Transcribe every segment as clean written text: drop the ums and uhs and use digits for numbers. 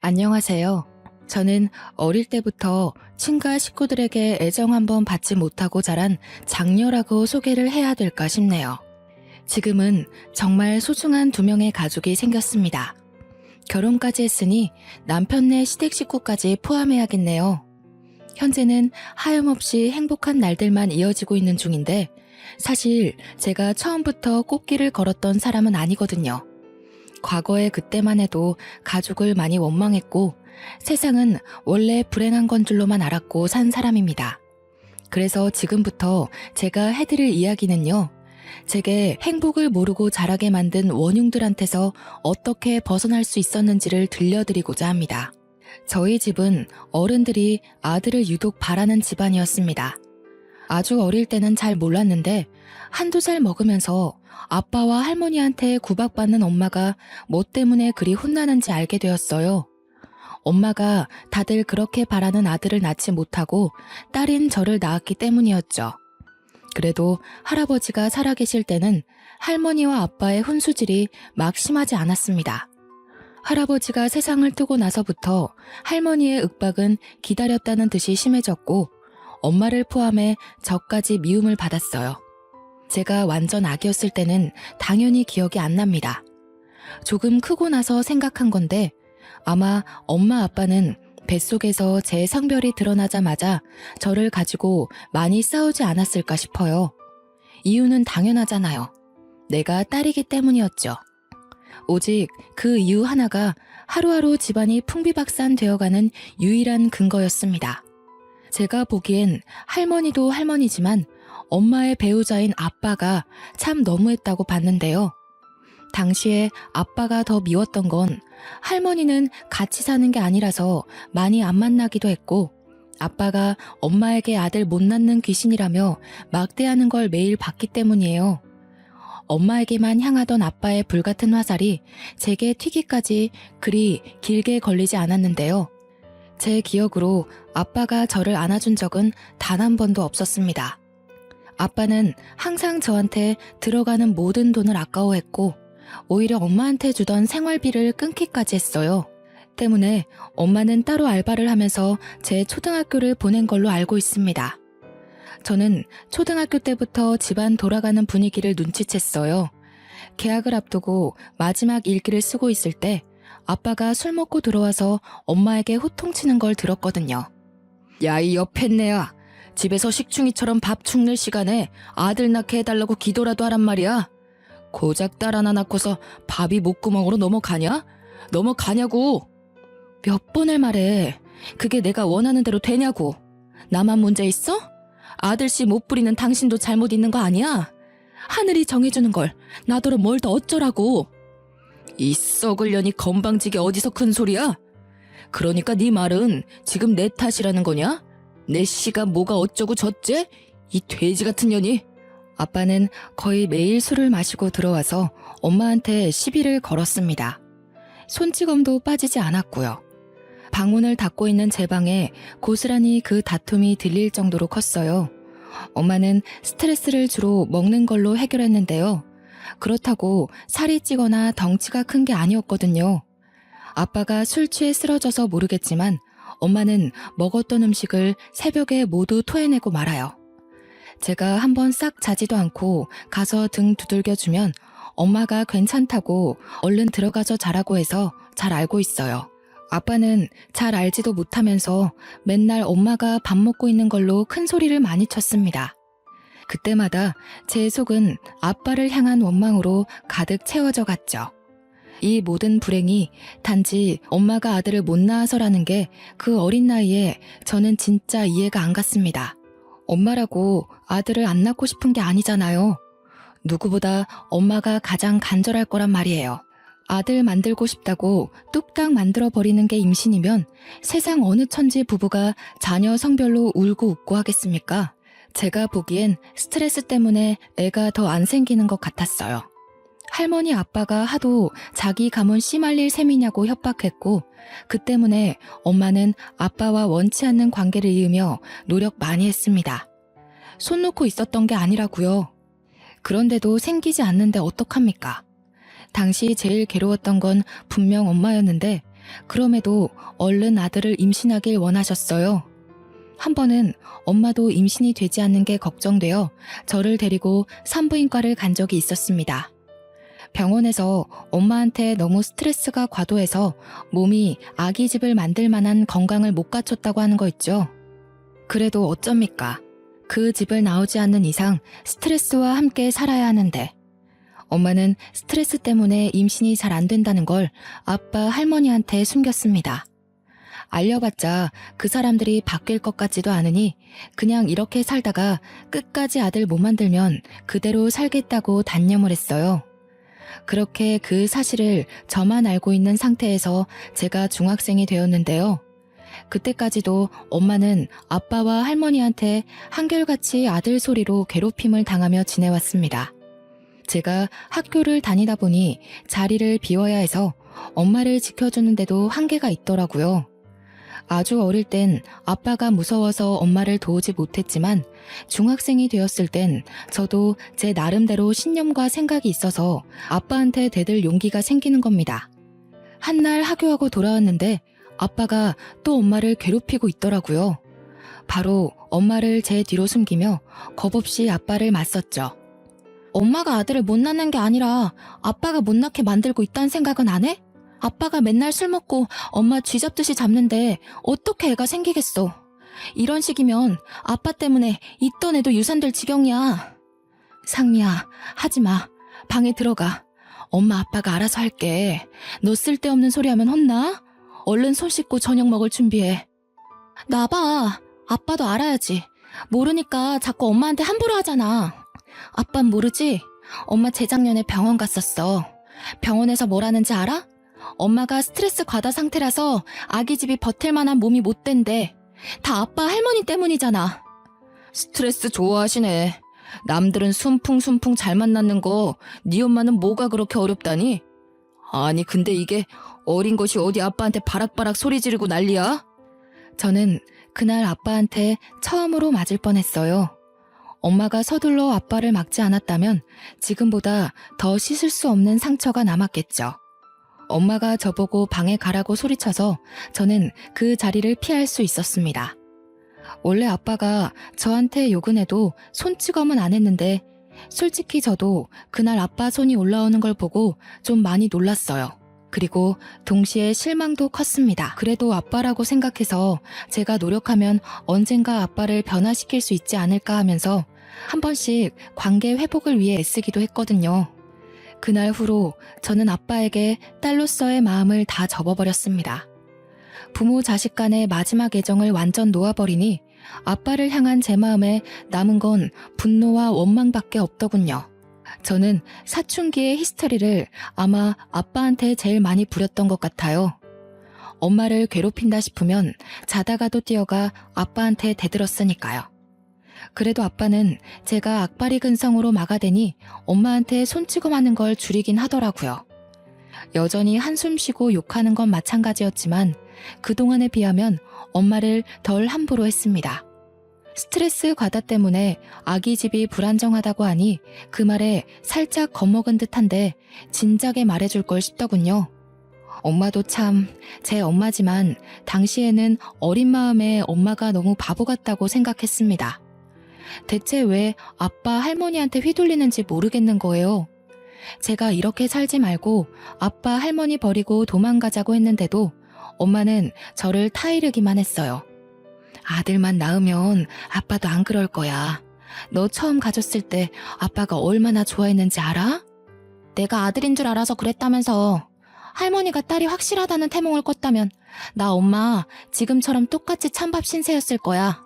안녕하세요. 저는 어릴 때부터 친가 식구들에게 애정 한번 받지 못하고 자란 장녀라고 소개를 해야 될까 싶네요. 지금은 정말 소중한 두 명의 가족이 생겼습니다. 결혼까지 했으니 남편네 시댁 식구까지 포함해야겠네요. 현재는 하염없이 행복한 날들만 이어지고 있는 중인데 사실 제가 처음부터 꽃길을 걸었던 사람은 아니거든요. 과거에 그때만 해도 가족을 많이 원망했고 세상은 원래 불행한 건 줄로만 알았고 산 사람입니다. 그래서 지금부터 제가 해드릴 이야기는요. 제게 행복을 모르고 자라게 만든 원흉들한테서 어떻게 벗어날 수 있었는지를 들려드리고자 합니다. 저희 집은 어른들이 아들을 유독 바라는 집안이었습니다. 아주 어릴 때는 잘 몰랐는데 한두 살 먹으면서 아빠와 할머니한테 구박받는 엄마가 뭐 때문에 그리 혼나는지 알게 되었어요. 엄마가 다들 그렇게 바라는 아들을 낳지 못하고 딸인 저를 낳았기 때문이었죠. 그래도 할아버지가 살아계실 때는 할머니와 아빠의 훈수질이 막 심하지 않았습니다. 할아버지가 세상을 뜨고 나서부터 할머니의 윽박은 기다렸다는 듯이 심해졌고 엄마를 포함해 저까지 미움을 받았어요. 제가 완전 아기였을 때는 당연히 기억이 안 납니다. 조금 크고 나서 생각한 건데 아마 엄마 아빠는 뱃속에서 제 성별이 드러나자마자 저를 가지고 많이 싸우지 않았을까 싶어요. 이유는 당연하잖아요. 내가 딸이기 때문이었죠. 오직 그 이유 하나가 하루하루 집안이 풍비박산 되어가는 유일한 근거였습니다. 제가 보기엔 할머니도 할머니지만 엄마의 배우자인 아빠가 참 너무했다고 봤는데요. 당시에 아빠가 더 미웠던 건 할머니는 같이 사는 게 아니라서 많이 안 만나기도 했고 아빠가 엄마에게 아들 못 낳는 귀신이라며 막대하는 걸 매일 봤기 때문이에요. 엄마에게만 향하던 아빠의 불같은 화살이 제게 튀기까지 그리 길게 걸리지 않았는데요. 제 기억으로 아빠가 저를 안아준 적은 단 한 번도 없었습니다. 아빠는 항상 저한테 들어가는 모든 돈을 아까워했고 오히려 엄마한테 주던 생활비를 끊기까지 했어요. 때문에 엄마는 따로 알바를 하면서 제 초등학교를 보낸 걸로 알고 있습니다. 저는 초등학교 때부터 집안 돌아가는 분위기를 눈치챘어요. 개학을 앞두고 마지막 일기를 쓰고 있을 때 아빠가 술 먹고 들어와서 엄마에게 호통치는 걸 들었거든요. 야, 이 옆했네야. 집에서 식충이처럼 밥 축낼 시간에 아들 낳게 해달라고 기도라도 하란 말이야. 고작 딸 하나 낳고서 밥이 목구멍으로 넘어가냐? 넘어가냐고. 몇 번을 말해. 그게 내가 원하는 대로 되냐고. 나만 문제 있어? 아들씨 못 부리는 당신도 잘못 있는 거 아니야? 하늘이 정해주는 걸 나더러 뭘 더 어쩌라고. 이 썩을 년이 건방지게 어디서 큰 소리야? 그러니까 네 말은 지금 내 탓이라는 거냐? 내 씨가 뭐가 어쩌고 저째? 이 돼지 같은 년이. 아빠는 거의 매일 술을 마시고 들어와서 엄마한테 시비를 걸었습니다. 손찌검도 빠지지 않았고요. 방문을 닫고 있는 제 방에 고스란히 그 다툼이 들릴 정도로 컸어요. 엄마는 스트레스를 주로 먹는 걸로 해결했는데요. 그렇다고 살이 찌거나 덩치가 큰 게 아니었거든요. 아빠가 술 취해 쓰러져서 모르겠지만 엄마는 먹었던 음식을 새벽에 모두 토해내고 말아요. 제가 한번 싹 자지도 않고 가서 등 두들겨주면 엄마가 괜찮다고 얼른 들어가서 자라고 해서 잘 알고 있어요. 아빠는 잘 알지도 못하면서 맨날 엄마가 밥 먹고 있는 걸로 큰 소리를 많이 쳤습니다. 그때마다 제 속은 아빠를 향한 원망으로 가득 채워져 갔죠. 이 모든 불행이 단지 엄마가 아들을 못 낳아서라는 게 그 어린 나이에 저는 진짜 이해가 안 갔습니다. 엄마라고 아들을 안 낳고 싶은 게 아니잖아요. 누구보다 엄마가 가장 간절할 거란 말이에요. 아들 만들고 싶다고 뚝딱 만들어버리는 게 임신이면 세상 어느 천지 부부가 자녀 성별로 울고 웃고 하겠습니까? 제가 보기엔 스트레스 때문에 애가 더 안 생기는 것 같았어요. 할머니 아빠가 하도 자기 가문 씨말릴 셈이냐고 협박했고 그 때문에 엄마는 아빠와 원치 않는 관계를 이으며 노력 많이 했습니다. 손 놓고 있었던 게 아니라고요. 그런데도 생기지 않는데 어떡합니까? 당시 제일 괴로웠던 건 분명 엄마였는데 그럼에도 얼른 아들을 임신하길 원하셨어요. 한 번은 엄마도 임신이 되지 않는 게 걱정되어 저를 데리고 산부인과를 간 적이 있었습니다. 병원에서 엄마한테 너무 스트레스가 과도해서 몸이 아기 집을 만들 만한 건강을 못 갖췄다고 하는 거 있죠. 그래도 어쩝니까? 그 집을 나오지 않는 이상 스트레스와 함께 살아야 하는데 엄마는 스트레스 때문에 임신이 잘 안 된다는 걸 아빠 할머니한테 숨겼습니다. 알려봤자 그 사람들이 바뀔 것 같지도 않으니 그냥 이렇게 살다가 끝까지 아들 못 만들면 그대로 살겠다고 단념을 했어요. 그렇게 그 사실을 저만 알고 있는 상태에서 제가 중학생이 되었는데요. 그때까지도 엄마는 아빠와 할머니한테 한결같이 아들 소리로 괴롭힘을 당하며 지내왔습니다. 제가 학교를 다니다 보니 자리를 비워야 해서 엄마를 지켜주는데도 한계가 있더라고요. 아주 어릴 땐 아빠가 무서워서 엄마를 도우지 못했지만 중학생이 되었을 땐 저도 제 나름대로 신념과 생각이 있어서 아빠한테 대들 용기가 생기는 겁니다. 한날 하교하고 돌아왔는데 아빠가 또 엄마를 괴롭히고 있더라고요. 바로 엄마를 제 뒤로 숨기며 겁없이 아빠를 맞섰죠. 엄마가 아들을 못 낳는 게 아니라 아빠가 못 낳게 만들고 있다는 생각은 안 해? 아빠가 맨날 술 먹고 엄마 쥐잡듯이 잡는데 어떻게 애가 생기겠어. 이런 식이면 아빠 때문에 있던 애도 유산될 지경이야. 상미야, 하지마. 방에 들어가. 엄마 아빠가 알아서 할게. 너 쓸데없는 소리 하면 혼나? 얼른 손 씻고 저녁 먹을 준비해. 나봐. 아빠도 알아야지. 모르니까 자꾸 엄마한테 함부로 하잖아. 아빤 모르지? 엄마 재작년에 병원 갔었어. 병원에서 뭘 하는지 알아? 엄마가 스트레스 과다 상태라서 아기 집이 버틸 만한 몸이 못 된대. 다 아빠 할머니 때문이잖아. 스트레스 좋아하시네. 남들은 순풍순풍 잘 만났는 거 네 엄마는 뭐가 그렇게 어렵다니? 아니 근데 이게 어린 것이 어디 아빠한테 바락바락 소리 지르고 난리야? 저는 그날 아빠한테 처음으로 맞을 뻔했어요. 엄마가 서둘러 아빠를 막지 않았다면 지금보다 더 씻을 수 없는 상처가 남았겠죠. 엄마가 저보고 방에 가라고 소리쳐서 저는 그 자리를 피할 수 있었습니다. 원래 아빠가 저한테 욕은 해도 손찌검은 안 했는데 솔직히 저도 그날 아빠 손이 올라오는 걸 보고 좀 많이 놀랐어요. 그리고 동시에 실망도 컸습니다. 그래도 아빠라고 생각해서 제가 노력하면 언젠가 아빠를 변화시킬 수 있지 않을까 하면서 한 번씩 관계 회복을 위해 애쓰기도 했거든요. 그날 후로 저는 아빠에게 딸로서의 마음을 다 접어버렸습니다. 부모 자식 간의 마지막 애정을 완전 놓아버리니 아빠를 향한 제 마음에 남은 건 분노와 원망밖에 없더군요. 저는 사춘기의 히스테리를 아마 아빠한테 제일 많이 부렸던 것 같아요. 엄마를 괴롭힌다 싶으면 자다가도 뛰어가 아빠한테 대들었으니까요. 그래도 아빠는 제가 악바리 근성으로 막아대니 엄마한테 손찌검하는 걸 줄이긴 하더라고요. 여전히 한숨 쉬고 욕하는 건 마찬가지였지만 그동안에 비하면 엄마를 덜 함부로 했습니다. 스트레스 과다 때문에 아기 집이 불안정하다고 하니 그 말에 살짝 겁먹은 듯한데 진작에 말해줄 걸 싶더군요. 엄마도 참 제 엄마지만 당시에는 어린 마음에 엄마가 너무 바보 같다고 생각했습니다. 대체 왜 아빠 할머니한테 휘둘리는지 모르겠는 거예요. 제가 이렇게 살지 말고 아빠 할머니 버리고 도망가자고 했는데도 엄마는 저를 타이르기만 했어요. 아들만 낳으면 아빠도 안 그럴 거야. 너 처음 가졌을 때 아빠가 얼마나 좋아했는지 알아? 내가 아들인 줄 알아서 그랬다면서. 할머니가 딸이 확실하다는 태몽을 꿨다면 나 엄마 지금처럼 똑같이 찬밥 신세였을 거야.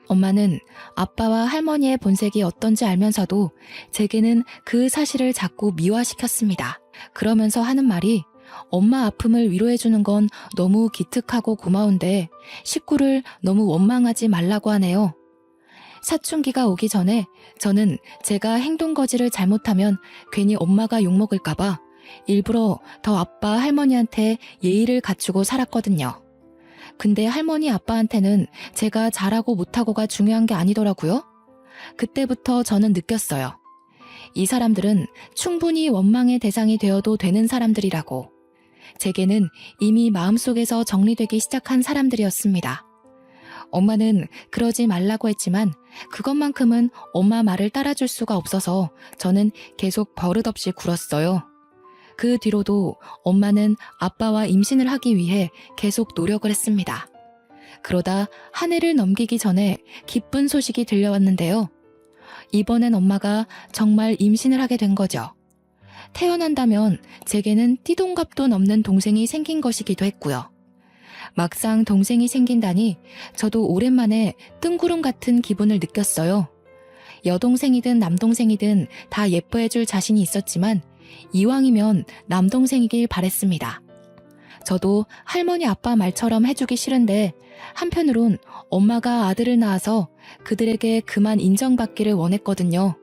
엄마는 아빠와 할머니의 본색이 어떤지 알면서도 제게는 그 사실을 자꾸 미화시켰습니다. 그러면서 하는 말이 엄마 아픔을 위로해주는 건 너무 기특하고 고마운데 식구를 너무 원망하지 말라고 하네요. 사춘기가 오기 전에 저는 제가 행동거지를 잘못하면 괜히 엄마가 욕먹을까봐 일부러 더 아빠 할머니한테 예의를 갖추고 살았거든요. 근데 할머니 아빠한테는 제가 잘하고 못하고가 중요한 게 아니더라고요. 그때부터 저는 느꼈어요. 이 사람들은 충분히 원망의 대상이 되어도 되는 사람들이라고. 제게는 이미 마음속에서 정리되기 시작한 사람들이었습니다. 엄마는 그러지 말라고 했지만 그것만큼은 엄마 말을 따라줄 수가 없어서 저는 계속 버릇없이 굴었어요. 그 뒤로도 엄마는 아빠와 임신을 하기 위해 계속 노력을 했습니다. 그러다 한 해를 넘기기 전에 기쁜 소식이 들려왔는데요. 이번엔 엄마가 정말 임신을 하게 된 거죠. 태어난다면 제게는 띠동갑도 넘는 동생이 생긴 것이기도 했고요. 막상 동생이 생긴다니 저도 오랜만에 뜬구름 같은 기분을 느꼈어요. 여동생이든 남동생이든 다 예뻐해줄 자신이 있었지만 이왕이면 남동생이길 바랬습니다. 저도 할머니 아빠 말처럼 해주기 싫은데 한편으론 엄마가 아들을 낳아서 그들에게 그만 인정받기를 원했거든요.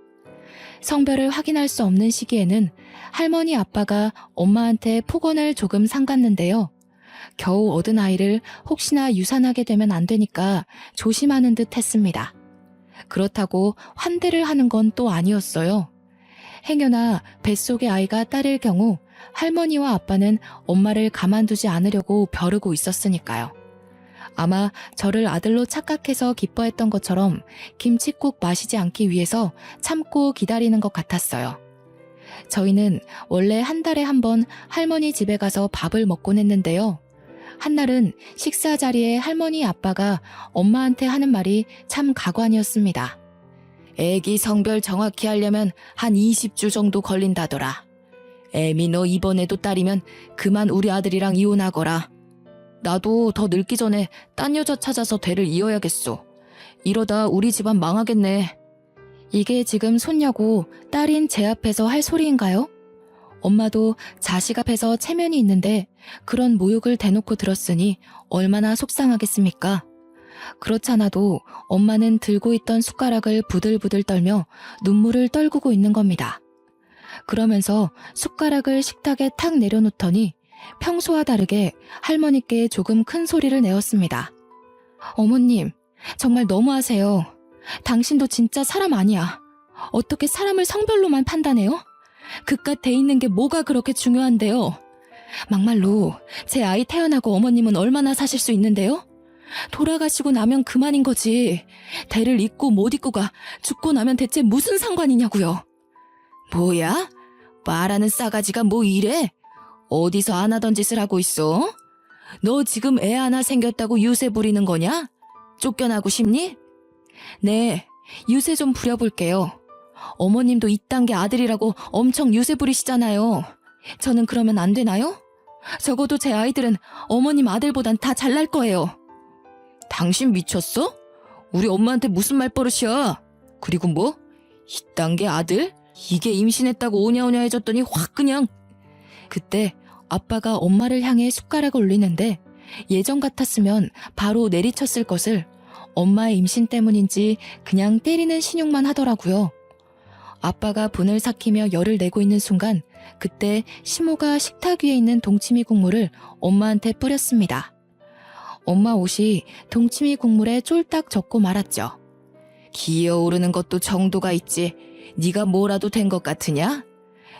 성별을 확인할 수 없는 시기에는 할머니 아빠가 엄마한테 폭언을 조금 삼갔는데요. 겨우 얻은 아이를 혹시나 유산하게 되면 안 되니까 조심하는 듯 했습니다. 그렇다고 환대를 하는 건 또 아니었어요. 행여나 뱃속의 아이가 딸일 경우 할머니와 아빠는 엄마를 가만두지 않으려고 벼르고 있었으니까요. 아마 저를 아들로 착각해서 기뻐했던 것처럼 김칫국 마시지 않기 위해서 참고 기다리는 것 같았어요. 저희는 원래 한 달에 한 번 할머니 집에 가서 밥을 먹곤 했는데요. 한날은 식사 자리에 할머니 아빠가 엄마한테 하는 말이 참 가관이었습니다. 애기 성별 정확히 하려면 한 20주 정도 걸린다더라. 애미 너 이번에도 딸이면 그만 우리 아들이랑 이혼하거라. 나도 더 늙기 전에 딴 여자 찾아서 대를 이어야겠소. 이러다 우리 집안 망하겠네. 이게 지금 손녀고 딸인 제 앞에서 할 소리인가요? 엄마도 자식 앞에서 체면이 있는데 그런 모욕을 대놓고 들었으니 얼마나 속상하겠습니까? 그렇잖아도 엄마는 들고 있던 숟가락을 부들부들 떨며 눈물을 떨구고 있는 겁니다. 그러면서 숟가락을 식탁에 탁 내려놓더니 평소와 다르게 할머니께 조금 큰 소리를 내었습니다. 어머님, 정말 너무하세요. 당신도 진짜 사람 아니야. 어떻게 사람을 성별로만 판단해요? 그깟 돼 있는 게 뭐가 그렇게 중요한데요? 막말로 제 아이 태어나고 어머님은 얼마나 사실 수 있는데요? 돌아가시고 나면 그만인 거지. 대를 잇고 못 잇고가 죽고 나면 대체 무슨 상관이냐고요. 뭐야? 말하는 싸가지가 뭐 이래? 어디서 안 하던 짓을 하고 있어? 너 지금 애 하나 생겼다고 유세 부리는 거냐? 쫓겨나고 싶니? 네, 유세 좀 부려볼게요. 어머님도 이딴 게 아들이라고 엄청 유세 부리시잖아요. 저는 그러면 안 되나요? 적어도 제 아이들은 어머님 아들보단 다 잘날 거예요. 당신 미쳤어? 우리 엄마한테 무슨 말버릇이야? 그리고 뭐? 이딴 게 아들? 이게 임신했다고 오냐오냐 해줬더니 확 그냥. 그때 아빠가 엄마를 향해 숟가락을 올리는데 예전 같았으면 바로 내리쳤을 것을 엄마의 임신 때문인지 그냥 때리는 신용만 하더라고요. 아빠가 분을 삭히며 열을 내고 있는 순간 그때 시모가 식탁 위에 있는 동치미 국물을 엄마한테 뿌렸습니다. 엄마 옷이 동치미 국물에 쫄딱 젖고 말았죠. 기어오르는 것도 정도가 있지. 네가 뭐라도 된 것 같으냐?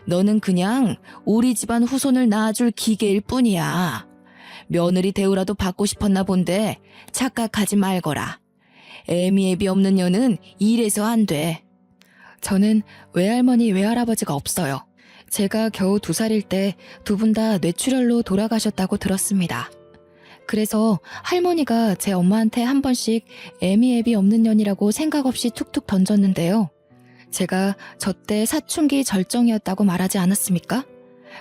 너는 그냥 우리 집안 후손을 낳아줄 기계일 뿐이야. 며느리 대우라도 받고 싶었나 본데 착각하지 말거라. 애미애비 없는 년은 이래서 안 돼. 저는 외할머니 외할아버지가 없어요. 제가 겨우 2살일 때 두 분 다 뇌출혈로 돌아가셨다고 들었습니다. 그래서 할머니가 제 엄마한테 한 번씩 애미애비 없는 년이라고 생각 없이 툭툭 던졌는데요. 제가 저때 사춘기 절정이었다고 말하지 않았습니까?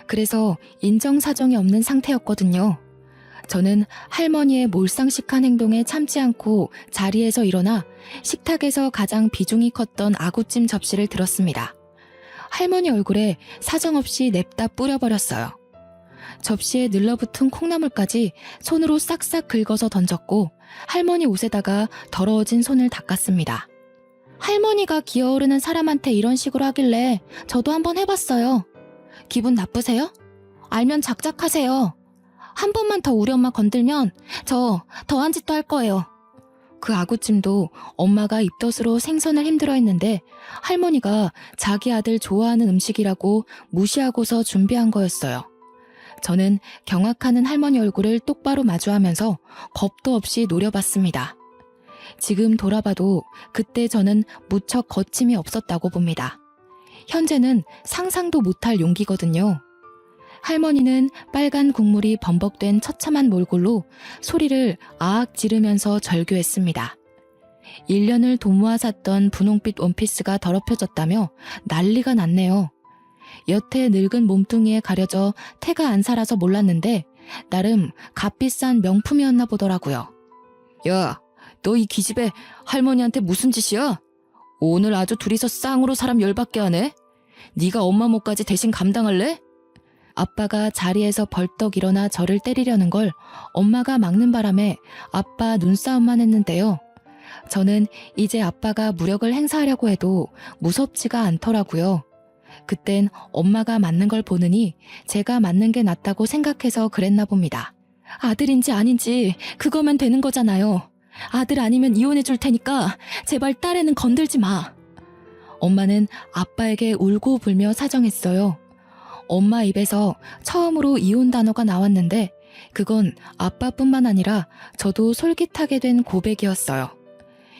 그래서 인정사정이 없는 상태였거든요. 저는 할머니의 몰상식한 행동에 참지 않고 자리에서 일어나 식탁에서 가장 비중이 컸던 아구찜 접시를 들었습니다. 할머니 얼굴에 사정없이 냅다 뿌려버렸어요. 접시에 늘러붙은 콩나물까지 손으로 싹싹 긁어서 던졌고 할머니 옷에다가 더러워진 손을 닦았습니다. 할머니가 기어오르는 사람한테 이런 식으로 하길래 저도 한번 해봤어요. 기분 나쁘세요? 알면 작작하세요. 한 번만 더 우리 엄마 건들면 저 더한 짓도 할 거예요. 그 아구찜도 엄마가 입덧으로 생선을 힘들어했는데 할머니가 자기 아들 좋아하는 음식이라고 무시하고서 준비한 거였어요. 저는 경악하는 할머니 얼굴을 똑바로 마주하면서 겁도 없이 노려봤습니다. 지금 돌아봐도 그때 저는 무척 거침이 없었다고 봅니다. 현재는 상상도 못할 용기거든요. 할머니는 빨간 국물이 범벅된 처참한 몰골로 소리를 아악 지르면서 절규했습니다. 1년을 돈 모아 샀던 분홍빛 원피스가 더럽혀졌다며 난리가 났네요. 여태 늙은 몸뚱이에 가려져 태가 안 살아서 몰랐는데 나름 값비싼 명품이었나 보더라고요. 야, 너 이 기집애 할머니한테 무슨 짓이야? 오늘 아주 둘이서 쌍으로 사람 열받게 하네? 네가 엄마 몫까지 대신 감당할래? 아빠가 자리에서 벌떡 일어나 저를 때리려는 걸 엄마가 막는 바람에 아빠 눈싸움만 했는데요. 저는 이제 아빠가 무력을 행사하려고 해도 무섭지가 않더라고요. 그땐 엄마가 맞는 걸 보느니 제가 맞는 게 낫다고 생각해서 그랬나 봅니다. 아들인지 아닌지 그거면 되는 거잖아요. 아들 아니면 이혼해 줄 테니까 제발 딸애는 건들지 마. 엄마는 아빠에게 울고 불며 사정했어요. 엄마 입에서 처음으로 이혼 단어가 나왔는데 그건 아빠뿐만 아니라 저도 솔깃하게 된 고백이었어요.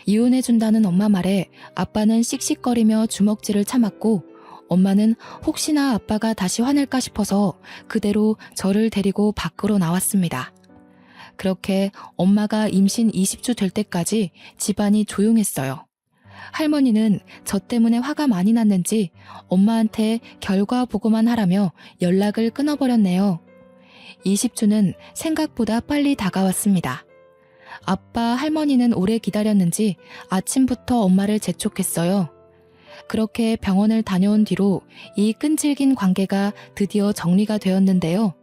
이혼해준다는 엄마 말에 아빠는 씩씩거리며 주먹질을 참았고 엄마는 혹시나 아빠가 다시 화낼까 싶어서 그대로 저를 데리고 밖으로 나왔습니다. 그렇게 엄마가 임신 20주 될 때까지 집안이 조용했어요. 할머니는 저 때문에 화가 많이 났는지 엄마한테 결과 보고만 하라며 연락을 끊어버렸네요. 20주는 생각보다 빨리 다가왔습니다. 아빠, 할머니는 오래 기다렸는지 아침부터 엄마를 재촉했어요. 그렇게 병원을 다녀온 뒤로 이 끈질긴 관계가 드디어 정리가 되었는데요.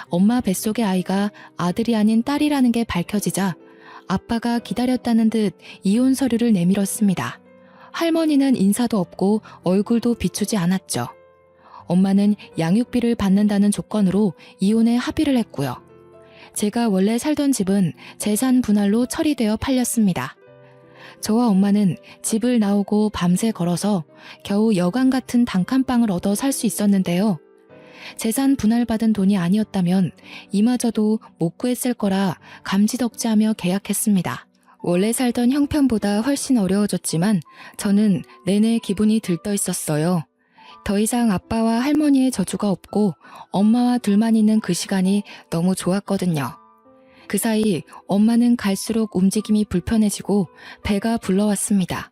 엄마 뱃속의 아이가 아들이 아닌 딸이라는 게 밝혀지자 아빠가 기다렸다는 듯 이혼 서류를 내밀었습니다. 할머니는 인사도 없고 얼굴도 비추지 않았죠. 엄마는 양육비를 받는다는 조건으로 이혼에 합의를 했고요. 제가 원래 살던 집은 재산 분할로 처리되어 팔렸습니다. 저와 엄마는 집을 나오고 밤새 걸어서 겨우 여관 같은 단칸방을 얻어 살 수 있었는데요. 재산 분할받은 돈이 아니었다면 이마저도 못 구했을 거라 감지덕지하며 계약했습니다. 원래 살던 형편보다 훨씬 어려워졌지만 저는 내내 기분이 들떠 있었어요. 더 이상 아빠와 할머니의 저주가 없고 엄마와 둘만 있는 그 시간이 너무 좋았거든요. 그 사이 엄마는 갈수록 움직임이 불편해지고 배가 불러왔습니다.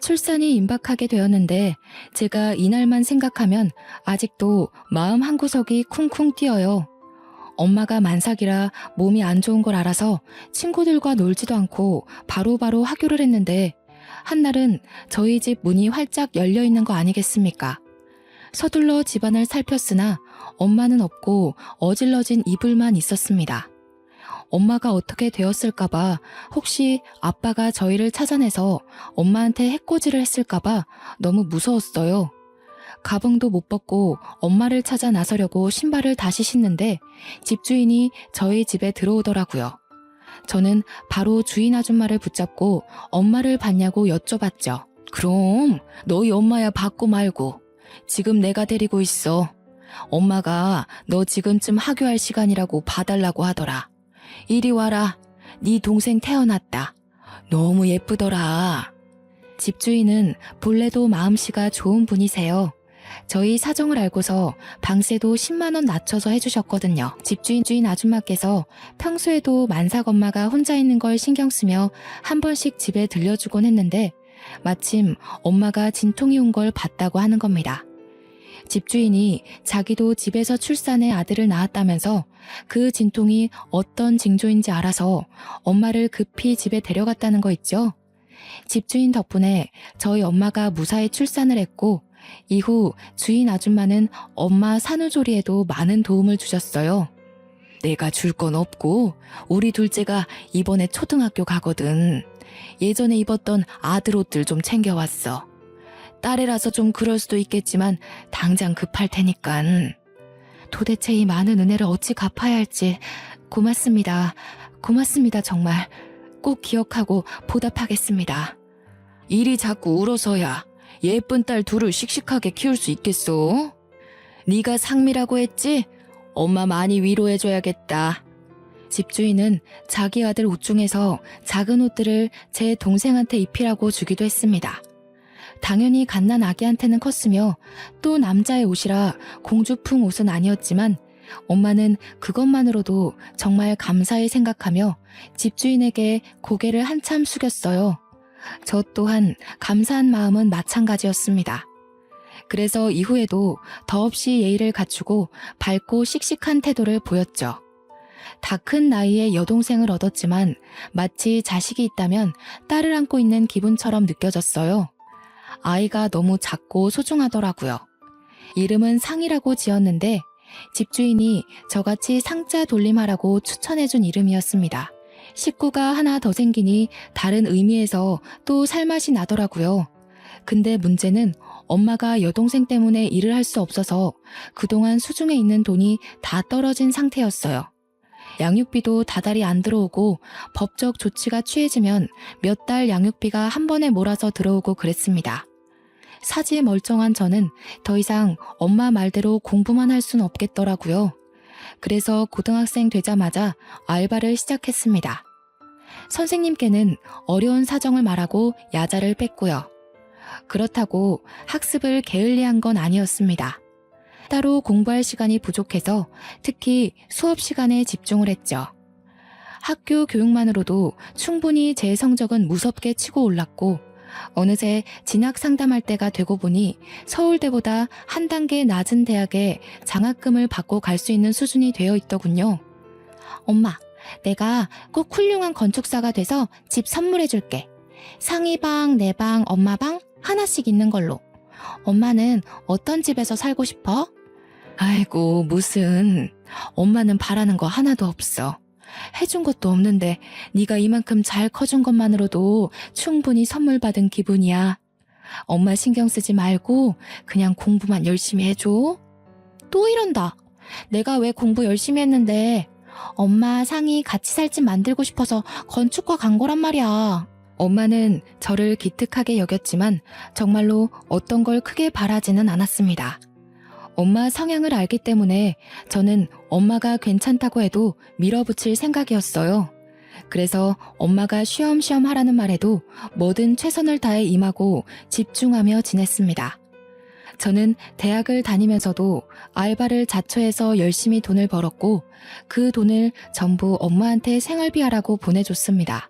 출산이 임박하게 되었는데 제가 이날만 생각하면 아직도 마음 한구석이 쿵쿵 뛰어요. 엄마가 만삭이라 몸이 안 좋은 걸 알아서 친구들과 놀지도 않고 바로바로 하교를 했는데 한날은 저희 집 문이 활짝 열려 있는 거 아니겠습니까? 서둘러 집안을 살폈으나 엄마는 없고 어질러진 이불만 있었습니다. 엄마가 어떻게 되었을까봐 혹시 아빠가 저희를 찾아내서 엄마한테 해코지를 했을까봐 너무 무서웠어요. 가방도 못 벗고 엄마를 찾아 나서려고 신발을 다시 신는데 집주인이 저희 집에 들어오더라고요. 저는 바로 주인 아줌마를 붙잡고 엄마를 봤냐고 여쭤봤죠. 그럼 너희 엄마야 받고 말고. 지금 내가 데리고 있어. 엄마가 너 지금쯤 하교할 시간이라고 봐달라고 하더라. 이리 와라. 네 동생 태어났다. 너무 예쁘더라. 집주인은 본래도 마음씨가 좋은 분이세요. 저희 사정을 알고서 방세도 10만 원 낮춰서 해주셨거든요. 집주인 아줌마께서 평소에도 만삭 엄마가 혼자 있는 걸 신경 쓰며 한 번씩 집에 들려주곤 했는데 마침 엄마가 진통이 온 걸 봤다고 하는 겁니다. 집주인이 자기도 집에서 출산해 아들을 낳았다면서 그 진통이 어떤 징조인지 알아서 엄마를 급히 집에 데려갔다는 거 있죠. 집주인 덕분에 저희 엄마가 무사히 출산을 했고 이후 주인 아줌마는 엄마 산후조리에도 많은 도움을 주셨어요. 내가 줄 건 없고 우리 둘째가 이번에 초등학교 가거든. 예전에 입었던 아들 옷들 좀 챙겨왔어. 딸애라서 좀 그럴 수도 있겠지만 당장 급할 테니깐. 도대체 이 많은 은혜를 어찌 갚아야 할지 고맙습니다. 고맙습니다 정말. 꼭 기억하고 보답하겠습니다. 일이 자꾸 울어서야 예쁜 딸 둘을 씩씩하게 키울 수 있겠소? 네가 상미라고 했지? 엄마 많이 위로해줘야겠다. 집주인은 자기 아들 옷 중에서 작은 옷들을 제 동생한테 입히라고 주기도 했습니다. 당연히 갓난 아기한테는 컸으며 또 남자의 옷이라 공주풍 옷은 아니었지만 엄마는 그것만으로도 정말 감사히 생각하며 집주인에게 고개를 한참 숙였어요. 저 또한 감사한 마음은 마찬가지였습니다. 그래서 이후에도 더없이 예의를 갖추고 밝고 씩씩한 태도를 보였죠. 다 큰 나이에 여동생을 얻었지만 마치 자식이 있다면 딸을 안고 있는 기분처럼 느껴졌어요. 아이가 너무 작고 소중하더라고요. 이름은 상이라고 지었는데 집주인이 저같이 상자 돌림하라고 추천해준 이름이었습니다. 식구가 하나 더 생기니 다른 의미에서 또 살맛이 나더라고요. 근데 문제는 엄마가 여동생 때문에 일을 할 수 없어서 그동안 수중에 있는 돈이 다 떨어진 상태였어요. 양육비도 다달이 안 들어오고 법적 조치가 취해지면 몇 달 양육비가 한 번에 몰아서 들어오고 그랬습니다. 사지 멀쩡한 저는 더 이상 엄마 말대로 공부만 할 순 없겠더라고요. 그래서 고등학생 되자마자 알바를 시작했습니다. 선생님께는 어려운 사정을 말하고 야자를 뺐고요. 그렇다고 학습을 게을리한 건 아니었습니다. 따로 공부할 시간이 부족해서 특히 수업 시간에 집중을 했죠. 학교 교육만으로도 충분히 제 성적은 무섭게 치고 올랐고 어느새 진학 상담할 때가 되고 보니 서울대보다 한 단계 낮은 대학에 장학금을 받고 갈 수 있는 수준이 되어 있더군요. 엄마, 내가 꼭 훌륭한 건축사가 돼서 집 선물해 줄게. 상이 방, 내 방, 엄마 방 하나씩 있는 걸로. 엄마는 어떤 집에서 살고 싶어? 아이고, 무슨. 엄마는 바라는 거 하나도 없어. 해준 것도 없는데 네가 이만큼 잘 커준 것만으로도 충분히 선물 받은 기분이야. 엄마 신경 쓰지 말고 그냥 공부만 열심히 해줘. 또 이런다. 내가 왜 공부 열심히 했는데 엄마 상이 같이 살 집 만들고 싶어서 건축과 간 거란 말이야. 엄마는 저를 기특하게 여겼지만 정말로 어떤 걸 크게 바라지는 않았습니다. 엄마 성향을 알기 때문에 저는 엄마가 괜찮다고 해도 밀어붙일 생각이었어요. 그래서 엄마가 쉬엄쉬엄 하라는 말에도 뭐든 최선을 다해 임하고 집중하며 지냈습니다. 저는 대학을 다니면서도 알바를 자처해서 열심히 돈을 벌었고 그 돈을 전부 엄마한테 생활비하라고 보내줬습니다.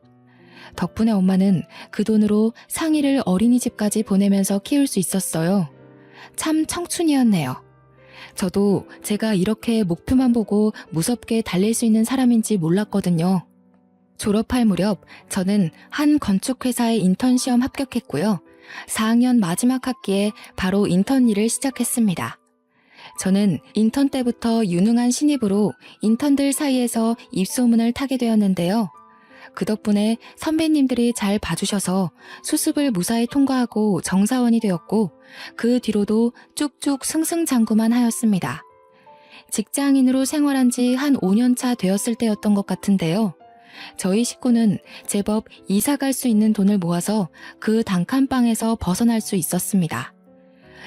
덕분에 엄마는 그 돈으로 상이를 어린이집까지 보내면서 키울 수 있었어요. 참 청춘이었네요. 저도 제가 이렇게 목표만 보고 무섭게 달릴 수 있는 사람인지 몰랐거든요. 졸업할 무렵 저는 한 건축회사에 인턴 시험 합격했고요. 4학년 마지막 학기에 바로 인턴 일을 시작했습니다. 저는 인턴 때부터 유능한 신입으로 인턴들 사이에서 입소문을 타게 되었는데요. 그 덕분에 선배님들이 잘 봐주셔서 수습을 무사히 통과하고 정사원이 되었고 그 뒤로도 쭉쭉 승승장구만 하였습니다. 직장인으로 생활한 지 한 5년 차 되었을 때였던 것 같은데요. 저희 식구는 제법 이사 갈 수 있는 돈을 모아서 그 단칸방에서 벗어날 수 있었습니다.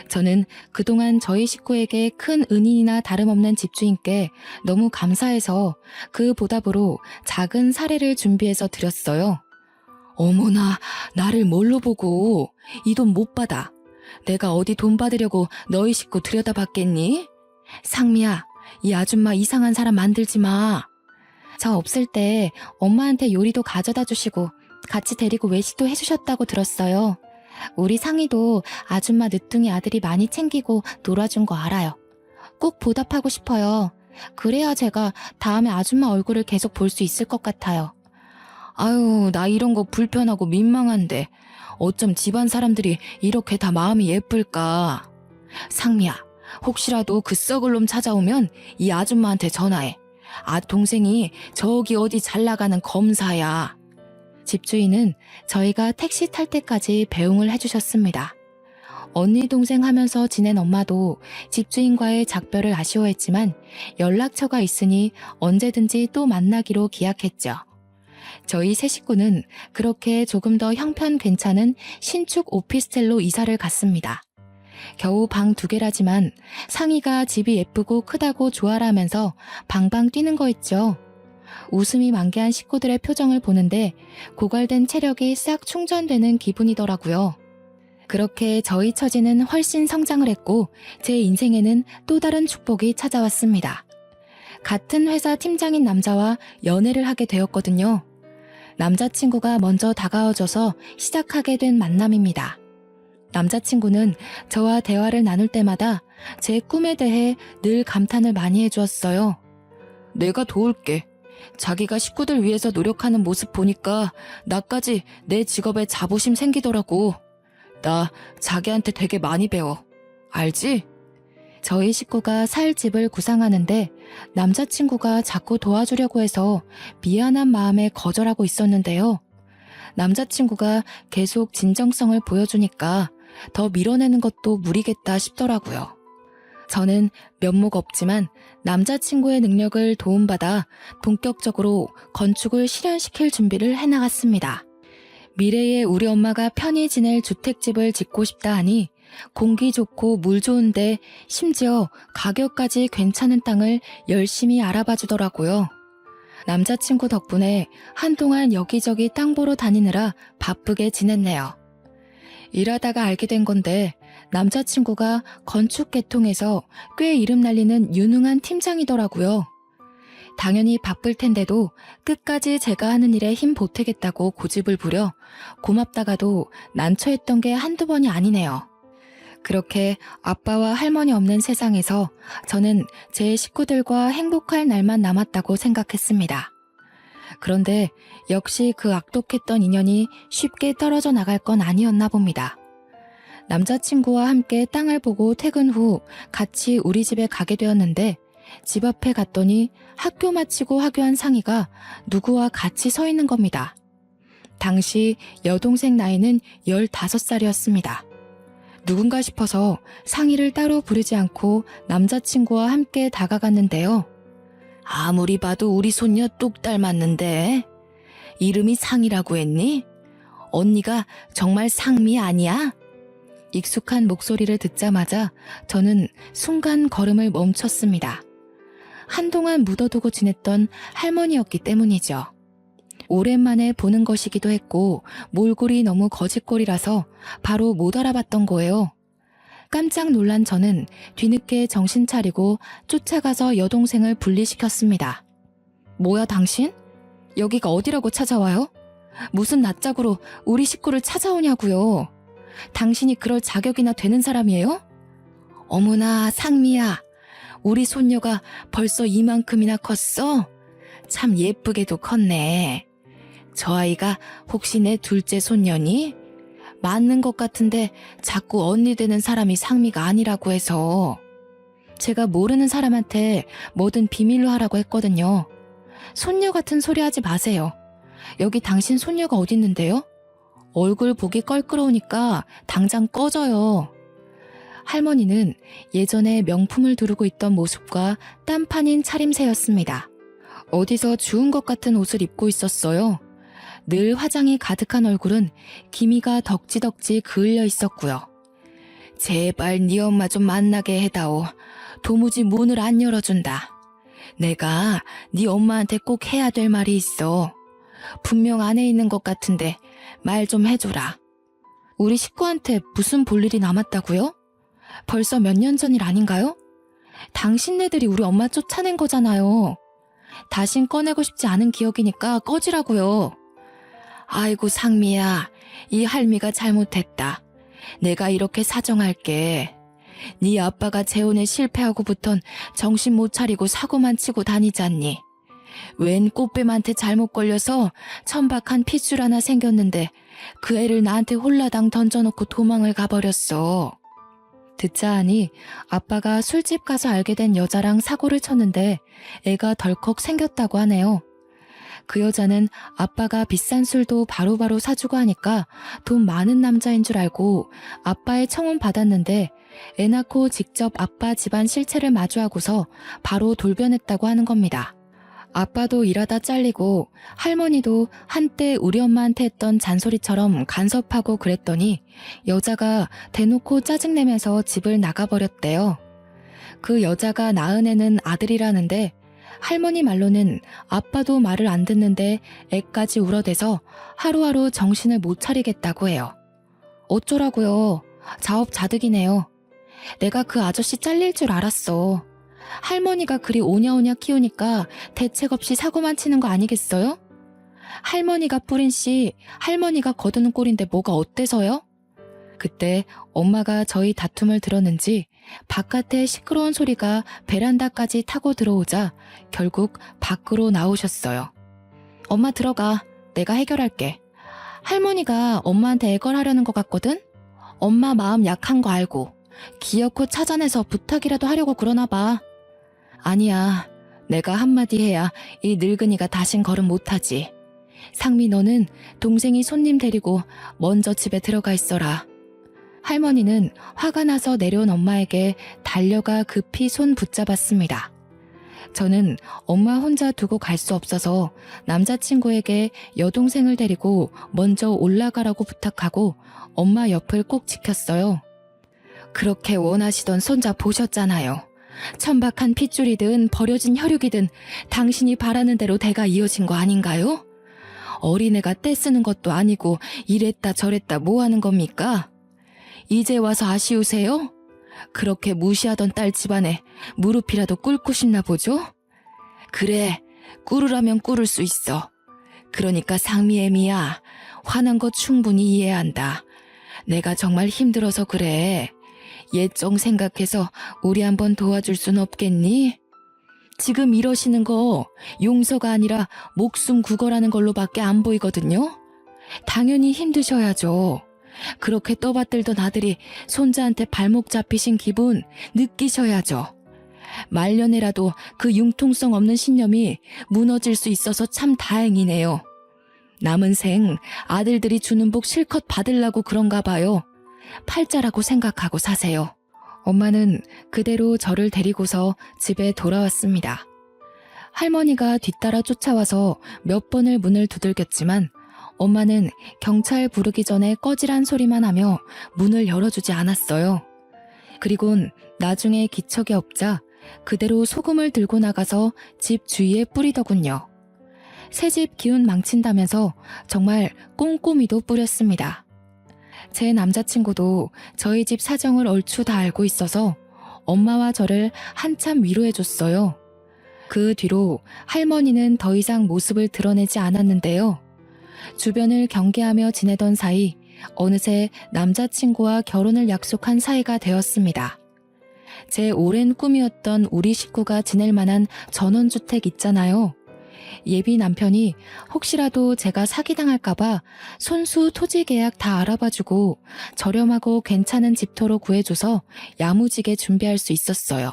저는 그동안 저희 식구에게 큰 은인이나 다름없는 집주인께 너무 감사해서 그 보답으로 작은 사례를 준비해서 드렸어요. 어머나, 나를 뭘로 보고 이 돈 못 받아. 내가 어디 돈 받으려고 너희 식구 들여다봤겠니? 상미야, 이 아줌마 이상한 사람 만들지 마. 저 없을 때 엄마한테 요리도 가져다 주시고 같이 데리고 외식도 해주셨다고 들었어요. 우리 상이도 아줌마 늦둥이 아들이 많이 챙기고 놀아준 거 알아요. 꼭 보답하고 싶어요. 그래야 제가 다음에 아줌마 얼굴을 계속 볼 수 있을 것 같아요. 아유, 나 이런 거 불편하고 민망한데 어쩜 집안 사람들이 이렇게 다 마음이 예쁠까. 상미야, 혹시라도 그 썩을 놈 찾아오면 이 아줌마한테 전화해. 동생이 저기 어디 잘 나가는 검사야. 집주인은 저희가 택시 탈 때까지 배웅을 해주셨습니다. 언니 동생 하면서 지낸 엄마도 집주인과의 작별을 아쉬워했지만 연락처가 있으니 언제든지 또 만나기로 기약했죠. 저희 세 식구는 그렇게 조금 더 형편 괜찮은 신축 오피스텔로 이사를 갔습니다. 겨우 방 2개라지만 상희가 집이 예쁘고 크다고 좋아라면서 방방 뛰는 거 있죠. 웃음이 만개한 식구들의 표정을 보는데 고갈된 체력이 싹 충전되는 기분이더라고요. 그렇게 저희 처지는 훨씬 성장을 했고 제 인생에는 또 다른 축복이 찾아왔습니다. 같은 회사 팀장인 남자와 연애를 하게 되었거든요. 남자친구가 먼저 다가와줘서 시작하게 된 만남입니다. 남자친구는 저와 대화를 나눌 때마다 제 꿈에 대해 늘 감탄을 많이 해주었어요. 내가 도울게. 자기가 식구들 위해서 노력하는 모습 보니까 나까지 내 직업에 자부심 생기더라고. 나 자기한테 되게 많이 배워. 알지? 저희 식구가 살 집을 구상하는데 남자친구가 자꾸 도와주려고 해서 미안한 마음에 거절하고 있었는데요. 남자친구가 계속 진정성을 보여주니까 더 밀어내는 것도 무리겠다 싶더라고요. 저는 면목 없지만 남자친구의 능력을 도움받아 본격적으로 건축을 실현시킬 준비를 해나갔습니다. 미래에 우리 엄마가 편히 지낼 주택집을 짓고 싶다 하니 공기 좋고 물 좋은데 심지어 가격까지 괜찮은 땅을 열심히 알아봐 주더라고요. 남자친구 덕분에 한동안 여기저기 땅 보러 다니느라 바쁘게 지냈네요. 일하다가 알게 된 건데 남자친구가 건축 계통에서 꽤 이름 날리는 유능한 팀장이더라고요. 당연히 바쁠 텐데도 끝까지 제가 하는 일에 힘 보태겠다고 고집을 부려 고맙다가도 난처했던 게 한두 번이 아니네요. 그렇게 아빠와 할머니 없는 세상에서 저는 제 식구들과 행복할 날만 남았다고 생각했습니다. 그런데 역시 그 악독했던 인연이 쉽게 떨어져 나갈 건 아니었나 봅니다. 남자친구와 함께 땅을 보고 퇴근 후 같이 우리 집에 가게 되었는데 집 앞에 갔더니 학교 마치고 하교한 상희가 누구와 같이 서 있는 겁니다. 당시 여동생 나이는 15살이었습니다. 누군가 싶어서 상희를 따로 부르지 않고 남자친구와 함께 다가갔는데요. 아무리 봐도 우리 손녀 똑 닮았는데 이름이 상희라고 했니? 언니가 정말 상미 아니야? 익숙한 목소리를 듣자마자 저는 순간 걸음을 멈췄습니다. 한동안 묻어두고 지냈던 할머니였기 때문이죠. 오랜만에 보는 것이기도 했고 몰골이 너무 거짓골이라서 바로 못 알아봤던 거예요. 깜짝 놀란 저는 뒤늦게 정신 차리고 쫓아가서 여동생을 분리시켰습니다. 뭐야 당신? 여기가 어디라고 찾아와요? 무슨 낯짝으로 우리 식구를 찾아오냐고요. 당신이 그럴 자격이나 되는 사람이에요? 어머나 상미야, 우리 손녀가 벌써 이만큼이나 컸어? 참 예쁘게도 컸네. 저 아이가 혹시 내 둘째 손녀니? 맞는 것 같은데 자꾸 언니 되는 사람이 상미가 아니라고 해서. 제가 모르는 사람한테 뭐든 비밀로 하라고 했거든요. 손녀 같은 소리 하지 마세요. 여기 당신 손녀가 어딨는데요? 얼굴 보기 껄끄러우니까 당장 꺼져요. 할머니는 예전에 명품을 두르고 있던 모습과 딴판인 차림새였습니다. 어디서 주운 것 같은 옷을 입고 있었어요. 늘 화장이 가득한 얼굴은 기미가 덕지덕지 그을려 있었고요. 제발 네 엄마 좀 만나게 해다오. 도무지 문을 안 열어준다. 내가 네 엄마한테 꼭 해야 될 말이 있어. 분명 안에 있는 것 같은데 말 좀 해줘라. 우리 식구한테 무슨 볼일이 남았다고요? 벌써 몇 년 전 일 아닌가요? 당신네들이 우리 엄마 쫓아낸 거잖아요. 다신 꺼내고 싶지 않은 기억이니까 꺼지라고요. 아이고 상미야, 이 할미가 잘못했다. 내가 이렇게 사정할게. 네 아빠가 재혼에 실패하고부턴 정신 못 차리고 사고만 치고 다니잖니. 웬 꽃뱀한테 잘못 걸려서 천박한 핏줄 하나 생겼는데 그 애를 나한테 홀라당 던져놓고 도망을 가버렸어. 듣자 하니 아빠가 술집 가서 알게 된 여자랑 사고를 쳤는데 애가 덜컥 생겼다고 하네요. 그 여자는 아빠가 비싼 술도 바로바로 사주고 하니까 돈 많은 남자인 줄 알고 아빠의 청혼 받았는데 애 낳고 직접 아빠 집안 실체를 마주하고서 바로 돌변했다고 하는 겁니다. 아빠도 일하다 잘리고 할머니도 한때 우리 엄마한테 했던 잔소리처럼 간섭하고 그랬더니 여자가 대놓고 짜증내면서 집을 나가버렸대요. 그 여자가 낳은 애는 아들이라는데 할머니 말로는 아빠도 말을 안 듣는데 애까지 울어대서 하루하루 정신을 못 차리겠다고 해요. 어쩌라고요. 자업자득이네요. 내가 그 아저씨 잘릴 줄 알았어. 할머니가 그리 오냐오냐 키우니까 대책 없이 사고만 치는 거 아니겠어요? 할머니가 뿌린 씨, 할머니가 거두는 꼴인데 뭐가 어때서요? 그때 엄마가 저희 다툼을 들었는지 바깥에 시끄러운 소리가 베란다까지 타고 들어오자 결국 밖으로 나오셨어요. 엄마 들어가. 내가 해결할게. 할머니가 엄마한테 애걸하려는 것 같거든? 엄마 마음 약한 거 알고 기어코 찾아내서 부탁이라도 하려고 그러나 봐. 아니야. 내가 한마디 해야 이 늙은이가 다신 걸음 못하지. 상미 너는 동생이 손님 데리고 먼저 집에 들어가 있어라. 할머니는 화가 나서 내려온 엄마에게 달려가 급히 손 붙잡았습니다. 저는 엄마 혼자 두고 갈 수 없어서 남자친구에게 여동생을 데리고 먼저 올라가라고 부탁하고 엄마 옆을 꼭 지켰어요. 그렇게 원하시던 손자 보셨잖아요. 천박한 핏줄이든 버려진 혈육이든 당신이 바라는 대로 대가 이어진 거 아닌가요? 어린애가 떼쓰는 것도 아니고 이랬다 저랬다 뭐 하는 겁니까? 이제 와서 아쉬우세요? 그렇게 무시하던 딸 집안에 무릎이라도 꿇고 싶나 보죠? 그래, 꿇으라면 꿇을 수 있어. 그러니까 상미애미야, 화난 거 충분히 이해한다. 내가 정말 힘들어서 그래. 옛정 생각해서 우리 한번 도와줄 순 없겠니? 지금 이러시는 거 용서가 아니라 목숨 구걸하는 걸로밖에 안 보이거든요. 당연히 힘드셔야죠. 그렇게 떠받들던 아들이 손자한테 발목 잡히신 기분 느끼셔야죠. 말년에라도 그 융통성 없는 신념이 무너질 수 있어서 참 다행이네요. 남은 생 아들들이 주는 복 실컷 받으려고 그런가 봐요. 팔자라고 생각하고 사세요. 엄마는 그대로 저를 데리고서 집에 돌아왔습니다. 할머니가 뒤따라 쫓아와서 몇 번을 문을 두들겼지만 엄마는 경찰 부르기 전에 꺼지란 소리만 하며 문을 열어주지 않았어요. 그리곤 나중에 기척이 없자 그대로 소금을 들고 나가서 집 주위에 뿌리더군요. 새집 기운 망친다면서 정말 꼼꼼히도 뿌렸습니다. 제 남자친구도 저희 집 사정을 얼추 다 알고 있어서 엄마와 저를 한참 위로해줬어요. 그 뒤로 할머니는 더 이상 모습을 드러내지 않았는데요. 주변을 경계하며 지내던 사이 어느새 남자친구와 결혼을 약속한 사이가 되었습니다. 제 오랜 꿈이었던 우리 식구가 지낼 만한 전원주택 있잖아요. 예비 남편이 혹시라도 제가 사기당할까봐 손수 토지 계약 다 알아봐주고 저렴하고 괜찮은 집터로 구해줘서 야무지게 준비할 수 있었어요.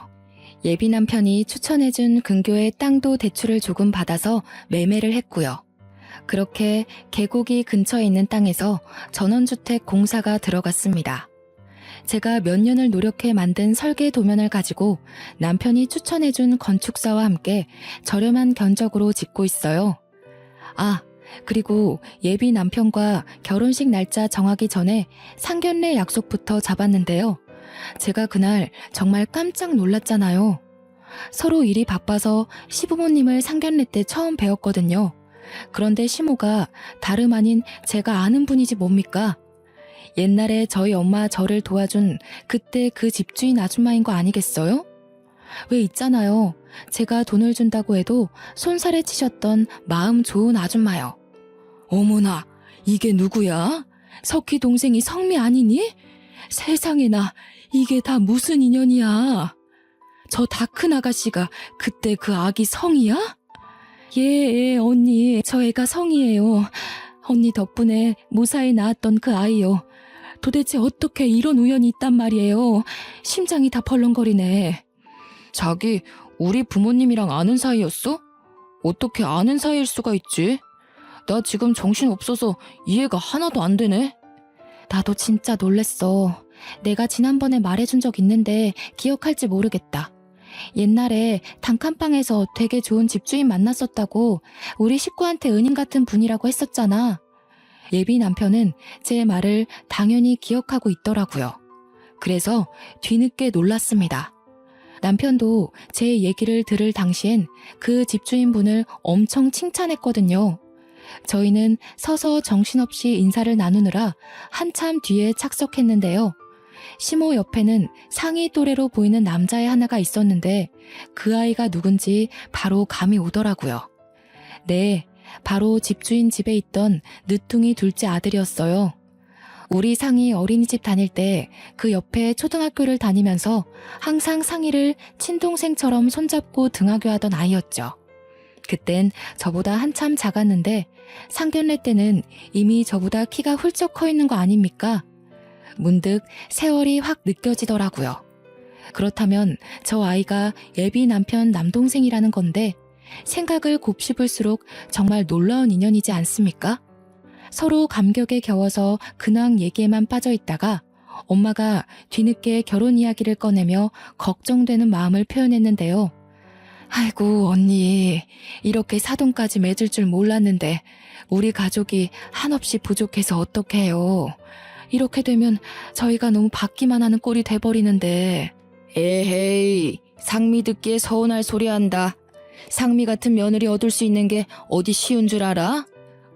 예비 남편이 추천해준 근교의 땅도 대출을 조금 받아서 매매를 했고요. 그렇게 계곡이 근처에 있는 땅에서 전원주택 공사가 들어갔습니다. 제가 몇 년을 노력해 만든 설계 도면을 가지고 남편이 추천해준 건축사와 함께 저렴한 견적으로 짓고 있어요. 아, 그리고 예비 남편과 결혼식 날짜 정하기 전에 상견례 약속부터 잡았는데요. 제가 그날 정말 깜짝 놀랐잖아요. 서로 일이 바빠서 시부모님을 상견례 때 처음 뵈었거든요. 그런데 시모가 다름 아닌 제가 아는 분이지 뭡니까? 옛날에 저희 엄마 저를 도와준 그때 그 집주인 아줌마인 거 아니겠어요? 왜 있잖아요. 제가 돈을 준다고 해도 손살에 치셨던 마음 좋은 아줌마요. 어머나, 이게 누구야? 석희 동생이 성미 아니니? 세상에나, 이게 다 무슨 인연이야? 저 다 큰 아가씨가 그때 그 아기 성이야? 예, 언니, 저 애가 성이에요. 언니 덕분에 무사히 낳았던 그 아이요. 도대체 어떻게 이런 우연이 있단 말이에요. 심장이 다 벌렁거리네. 자기, 우리 부모님이랑 아는 사이였어? 어떻게 아는 사이일 수가 있지? 나 지금 정신 없어서 이해가 하나도 안 되네. 나도 진짜 놀랬어. 내가 지난번에 말해준 적 있는데 기억할지 모르겠다. 옛날에 단칸방에서 되게 좋은 집주인 만났었다고 우리 식구한테 은인 같은 분이라고 했었잖아. 예비 남편은 제 말을 당연히 기억하고 있더라고요. 그래서 뒤늦게 놀랐습니다. 남편도 제 얘기를 들을 당시엔 그 집주인분을 엄청 칭찬했거든요. 저희는 서서 정신없이 인사를 나누느라 한참 뒤에 착석했는데요. 시모 옆에는 상위 또래로 보이는 남자애 하나가 있었는데 그 아이가 누군지 바로 감이 오더라고요. 네, 바로 집주인 집에 있던 늦둥이 둘째 아들이었어요. 우리 상이 어린이집 다닐 때 그 옆에 초등학교를 다니면서 항상 상이를 친동생처럼 손잡고 등하교하던 아이였죠. 그땐 저보다 한참 작았는데 상견례 때는 이미 저보다 키가 훌쩍 커 있는 거 아닙니까? 문득 세월이 확 느껴지더라고요. 그렇다면 저 아이가 예비 남편 남동생이라는 건데 생각을 곱씹을수록 정말 놀라운 인연이지 않습니까? 서로 감격에 겨워서 근황 얘기에만 빠져 있다가 엄마가 뒤늦게 결혼 이야기를 꺼내며 걱정되는 마음을 표현했는데요. 아이고 언니, 이렇게 사돈까지 맺을 줄 몰랐는데 우리 가족이 한없이 부족해서 어떡해요. 이렇게 되면 저희가 너무 받기만 하는 꼴이 돼버리는데. 에헤이, 상미 듣기에 서운할 소리 한다. 상미 같은 며느리 얻을 수 있는 게 어디 쉬운 줄 알아?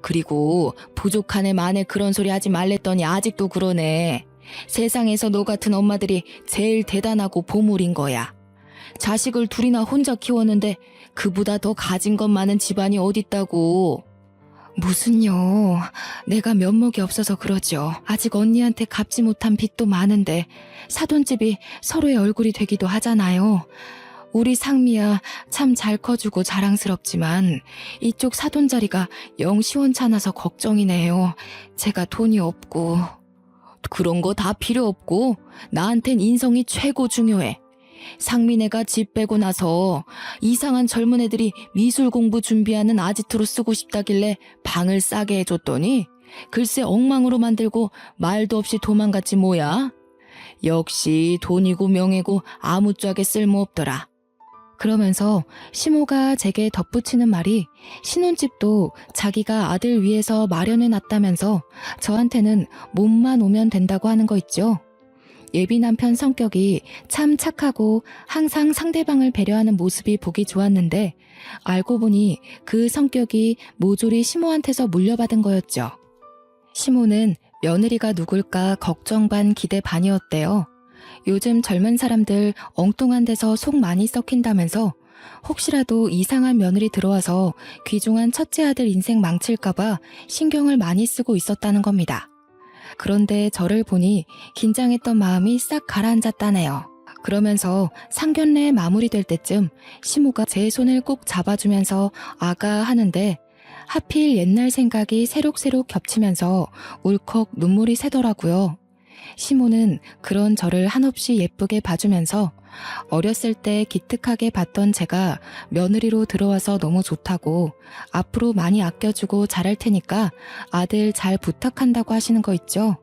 그리고 부족한 애 만에 그런 소리 하지 말랬더니 아직도 그러네. 세상에서 너 같은 엄마들이 제일 대단하고 보물인 거야. 자식을 둘이나 혼자 키웠는데 그보다 더 가진 것 많은 집안이 어딨다고. 무슨요. 내가 면목이 없어서 그러죠. 아직 언니한테 갚지 못한 빚도 많은데 사돈집이 서로의 얼굴이 되기도 하잖아요. 우리 상미야 참 잘 커주고 자랑스럽지만 이쪽 사돈 자리가 영 시원찮아서 걱정이네요. 제가 돈이 없고. 그런 거 다 필요 없고 나한텐 인성이 최고 중요해. 상민애가 집 빼고 나서 이상한 젊은 애들이 미술 공부 준비하는 아지트로 쓰고 싶다길래 방을 싸게 해줬더니 글쎄 엉망으로 만들고 말도 없이 도망갔지 뭐야. 역시 돈이고 명예고 아무짝에 쓸모없더라. 그러면서 시모가 제게 덧붙이는 말이 신혼집도 자기가 아들 위해서 마련해놨다면서 저한테는 몸만 오면 된다고 하는 거 있죠. 예비 남편 성격이 참 착하고 항상 상대방을 배려하는 모습이 보기 좋았는데 알고 보니 그 성격이 모조리 시모한테서 물려받은 거였죠. 시모는 며느리가 누굴까 걱정 반 기대 반이었대요. 요즘 젊은 사람들 엉뚱한 데서 속 많이 썩힌다면서 혹시라도 이상한 며느리 들어와서 귀중한 첫째 아들 인생 망칠까봐 신경을 많이 쓰고 있었다는 겁니다. 그런데 저를 보니 긴장했던 마음이 싹 가라앉았다네요. 그러면서 상견례 마무리될 때쯤 시모가 제 손을 꼭 잡아주면서 아가 하는데 하필 옛날 생각이 새록새록 겹치면서 울컥 눈물이 새더라고요. 시모는 그런 저를 한없이 예쁘게 봐주면서 어렸을 때 기특하게 봤던 제가 며느리로 들어와서 너무 좋다고 앞으로 많이 아껴주고 잘할 테니까 아들 잘 부탁한다고 하시는 거 있죠.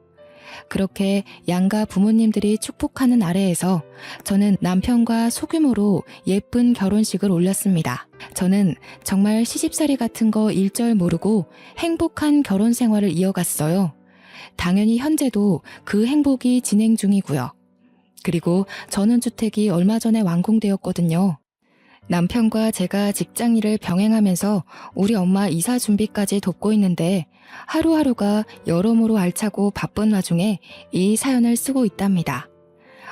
그렇게 양가 부모님들이 축복하는 아래에서 저는 남편과 소규모로 예쁜 결혼식을 올렸습니다. 저는 정말 시집살이 같은 거 일절 모르고 행복한 결혼 생활을 이어갔어요. 당연히 현재도 그 행복이 진행 중이고요. 그리고 전원주택이 얼마 전에 완공되었거든요. 남편과 제가 직장일을 병행하면서 우리 엄마 이사 준비까지 돕고 있는데 하루하루가 여러모로 알차고 바쁜 와중에 이 사연을 쓰고 있답니다.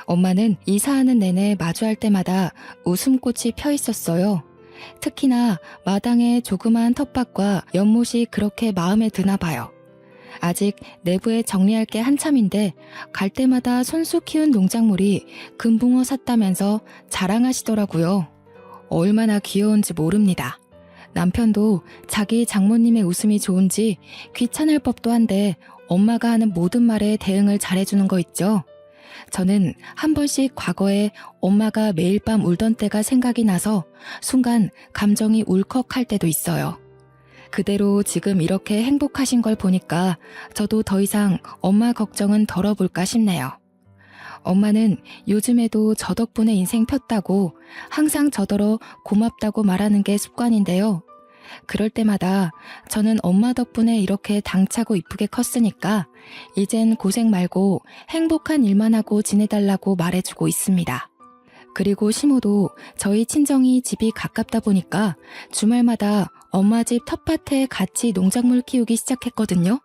엄마는 이사하는 내내 마주할 때마다 웃음꽃이 펴 있었어요. 특히나 마당의 조그마한 텃밭과 연못이 그렇게 마음에 드나 봐요. 아직 내부에 정리할 게 한참인데 갈 때마다 손수 키운 농작물이 금붕어 샀다면서 자랑하시더라고요. 얼마나 귀여운지 모릅니다. 남편도 자기 장모님의 웃음이 좋은지 귀찮을 법도 한데 엄마가 하는 모든 말에 대응을 잘해주는 거 있죠. 저는 한 번씩 과거에 엄마가 매일 밤 울던 때가 생각이 나서 순간 감정이 울컥할 때도 있어요. 그대로 지금 이렇게 행복하신 걸 보니까 저도 더 이상 엄마 걱정은 덜어볼까 싶네요. 엄마는 요즘에도 저 덕분에 인생 폈다고 항상 저더러 고맙다고 말하는 게 습관인데요. 그럴 때마다 저는 엄마 덕분에 이렇게 당차고 이쁘게 컸으니까 이젠 고생 말고 행복한 일만 하고 지내달라고 말해주고 있습니다. 그리고 시모도 저희 친정이 집이 가깝다 보니까 주말마다 엄마 집 텃밭에 같이 농작물 키우기 시작했거든요.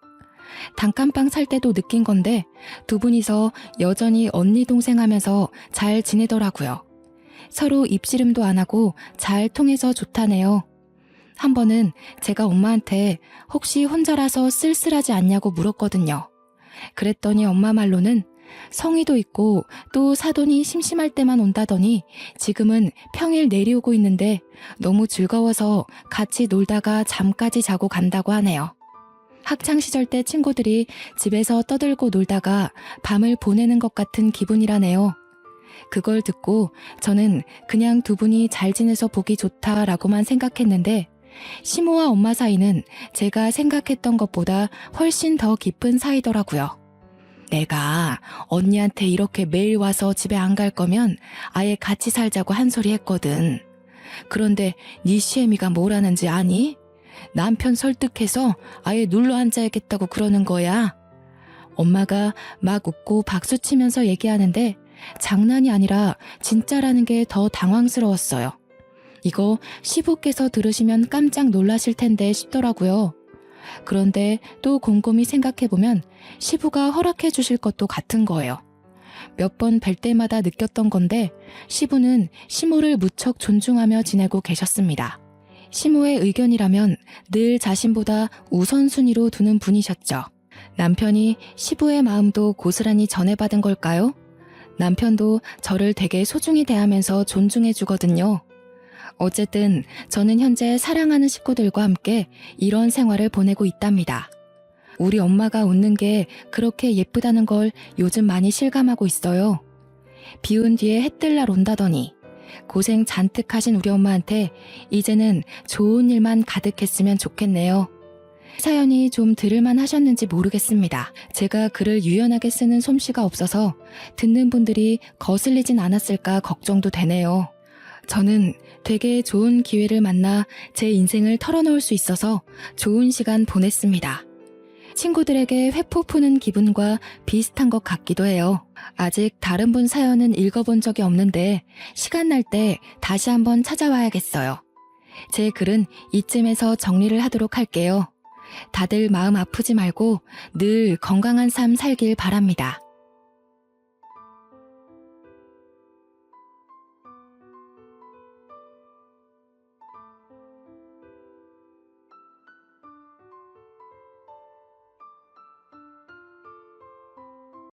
단칸방 살 때도 느낀 건데 두 분이서 여전히 언니 동생 하면서 잘 지내더라고요. 서로 입씨름도 안 하고 잘 통해서 좋다네요. 한 번은 제가 엄마한테 혹시 혼자라서 쓸쓸하지 않냐고 물었거든요. 그랬더니 엄마 말로는 성의도 있고 또 사돈이 심심할 때만 온다더니 지금은 평일 내려오고 있는데 너무 즐거워서 같이 놀다가 잠까지 자고 간다고 하네요. 학창시절 때 친구들이 집에서 떠들고 놀다가 밤을 보내는 것 같은 기분이라네요. 그걸 듣고 저는 그냥 두 분이 잘 지내서 보기 좋다라고만 생각했는데 시모와 엄마 사이는 제가 생각했던 것보다 훨씬 더 깊은 사이더라고요. 내가 언니한테 이렇게 매일 와서 집에 안 갈 거면 아예 같이 살자고 한 소리 했거든. 그런데 네 시애미가 뭐라는지 아니? 남편 설득해서 아예 눌러 앉아야겠다고 그러는 거야. 엄마가 막 웃고 박수치면서 얘기하는데 장난이 아니라 진짜라는 게 더 당황스러웠어요. 이거 시부께서 들으시면 깜짝 놀라실 텐데 싶더라고요. 그런데 또 곰곰이 생각해보면 시부가 허락해 주실 것도 같은 거예요. 몇 번 뵐 때마다 느꼈던 건데 시부는 시모를 무척 존중하며 지내고 계셨습니다. 시모의 의견이라면 늘 자신보다 우선순위로 두는 분이셨죠. 남편이 시부의 마음도 고스란히 전해받은 걸까요? 남편도 저를 되게 소중히 대하면서 존중해 주거든요. 어쨌든 저는 현재 사랑하는 식구들과 함께 이런 생활을 보내고 있답니다. 우리 엄마가 웃는 게 그렇게 예쁘다는 걸 요즘 많이 실감하고 있어요. 비운 뒤에 해 뜰 날 온다더니 고생 잔뜩 하신 우리 엄마한테 이제는 좋은 일만 가득했으면 좋겠네요. 사연이 좀 들을만 하셨는지 모르겠습니다. 제가 글을 유연하게 쓰는 솜씨가 없어서 듣는 분들이 거슬리진 않았을까 걱정도 되네요. 저는 되게 좋은 기회를 만나 제 인생을 털어놓을 수 있어서 좋은 시간 보냈습니다. 친구들에게 회포 푸는 기분과 비슷한 것 같기도 해요. 아직 다른 분 사연은 읽어본 적이 없는데 시간 날 때 다시 한번 찾아와야겠어요. 제 글은 이쯤에서 정리를 하도록 할게요. 다들 마음 아프지 말고 늘 건강한 삶 살길 바랍니다.